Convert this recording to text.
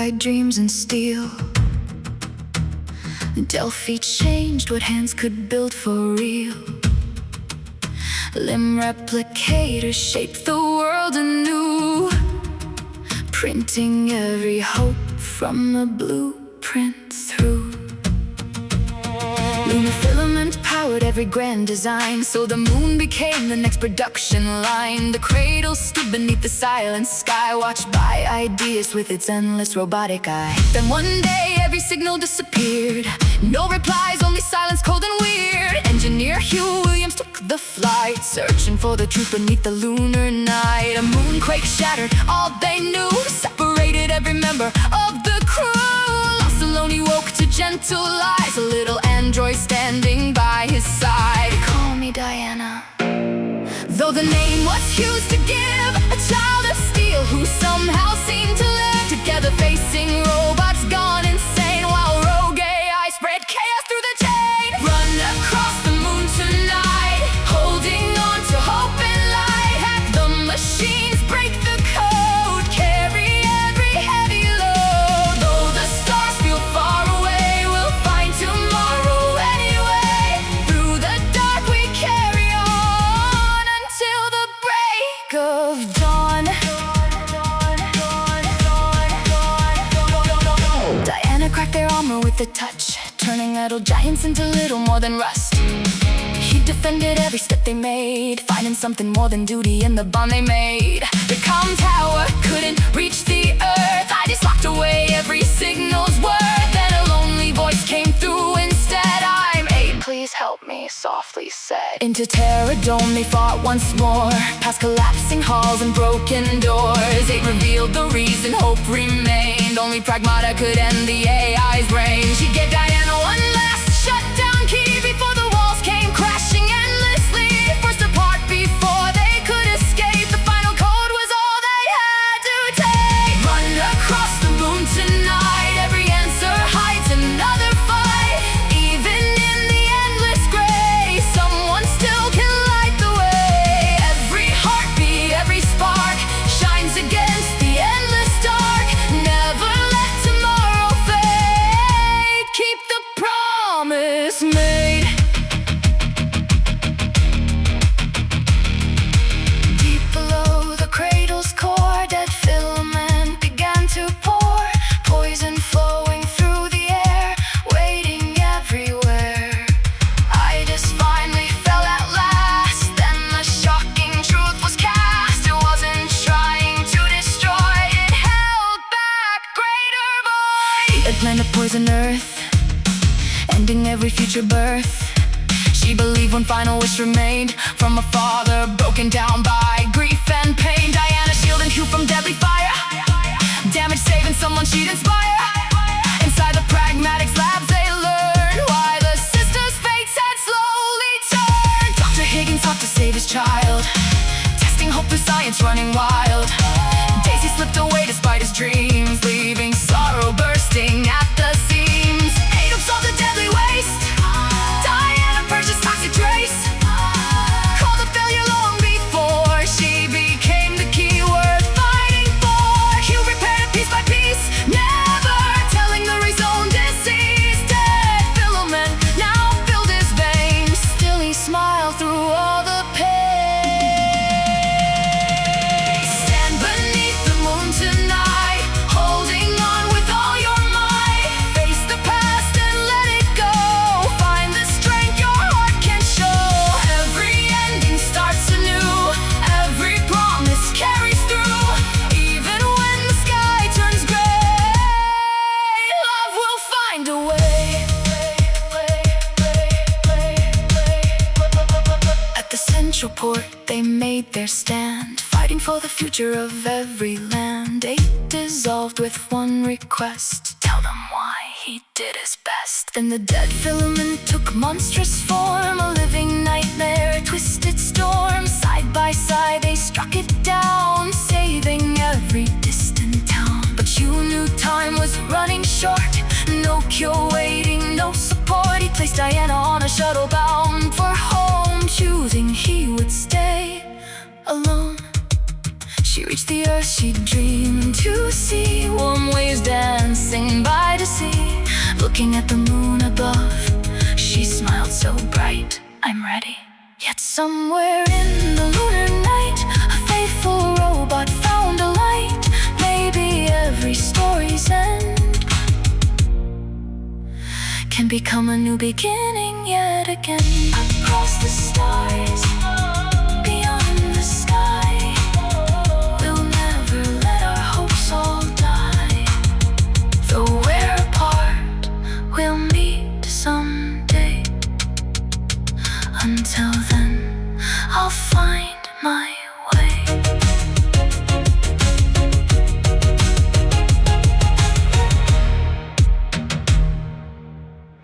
blue-eyed dreams and steel. Delphi changed what hands could build for real. Limb replicators shaped the world anew, printing every hope from the blueprint through. Lunar filament powered every grand design, so the moon became the next production line. The cradle stood beneath the silent sky, watched by ideas with its endless robotic eye. Then one day every signal disappeared. No replies, only silence, cold and weird. Engineer Hugh Williams took the flight, searching for the truth beneath the lunar night. A moonquake shattered all they knew, separated every member of the crew. Lost alone he woke to gentle lies, a little android standing by his side. Call me Diana, though the name was Hugh's to give. A child of steel who somehow seemed to live together, facing robots gone insane, while rogue AI spread chaos through the chain. Run across the moon tonight, holding on to hope and light. Hack the machines, break the code, carry every heavy load. Though the stars feel far away, we'll find tomorrow anyway. Through the dark we carry on until the break of dawn. Diana cracked their armor with a touch, turning metal giants into little more than rust. He defended every step they made, finding something more than duty in the bond they made. The comm tower couldn't reach the earth. I just locked away every signal's worth. Then a lonely voice came through instead. I'm 8, please help me, softly said. Into Terror Dome they fought once more, past collapsing halls and broken doors. 8 revealed the reason hope remained. Only Pragmata could end the AI's reign. She gave Diana one last shutdown key before the walls came crashing endlessly. Forced apart before they could escape. The final code was all they had to take. Run across the moon tonight, every answer hides another fight. Even in the endless gray, someone still can light the way. Every heartbeat, every spark shines against the endless dark. Never let tomorrow fade. Keep the promise made. Deep below the cradle's core, dead filament began to pour, poison flowing through the air, waiting everywhere. Itis finally fell at last, then the shocking truth was cast. It wasn't trying to destroy, it held back greater void. It planned to poison Earth, ending every future birth. She believed one final wish remained from a father broken down by grief and pain. Diana shielding Hugh from deadly fire, damage saving someone she'd inspire. Inside the Pragmatics labs they learned why the sisters' fates had slowly turned. Dr. Higgins sought to save his child, testing hope through science running wild. Daisy slipped away despite his dreams, leaving sorrow bursting at the seams. Hate absorbed the deadly waste. Diana purchased toxic trace, called a failure long before she became the key worth fighting for. Hugh repaired it piece by piece, never telling the rezoned disease. Dead filament now filled his veins, still he smiled through all the pain. Stand beneath the moon tonight, holding on with all your might. Face the past and let it go, find the strength your heart can show. Every ending starts anew, every promise carries through. Even when the sky turns gray, love will find a way. At the central port they made their stand, fighting for the future of every land. 8 dissolved with one request, tell them why he did his best. Then the dead filament took monstrous form, a living nightmare, a twisted storm. Side by side they struck it down, saving every distant town. But you knew time was running short, no cure waiting, no support. He placed Diana on a shuttle bound for home, choosing he would stay alone. She reached the earth she dreamed to see, warm waves dancing by the sea. Looking at the moon above, she smiled so bright, I'm ready. Yet somewhere in the lunar night, a faithful robot found a light. Maybe every story's end can become a new beginning yet again. Across the stars, beyond the sky, we'll never let our hopes all die. Though we're apart, we'll meet someday. Until then, I'll find my way.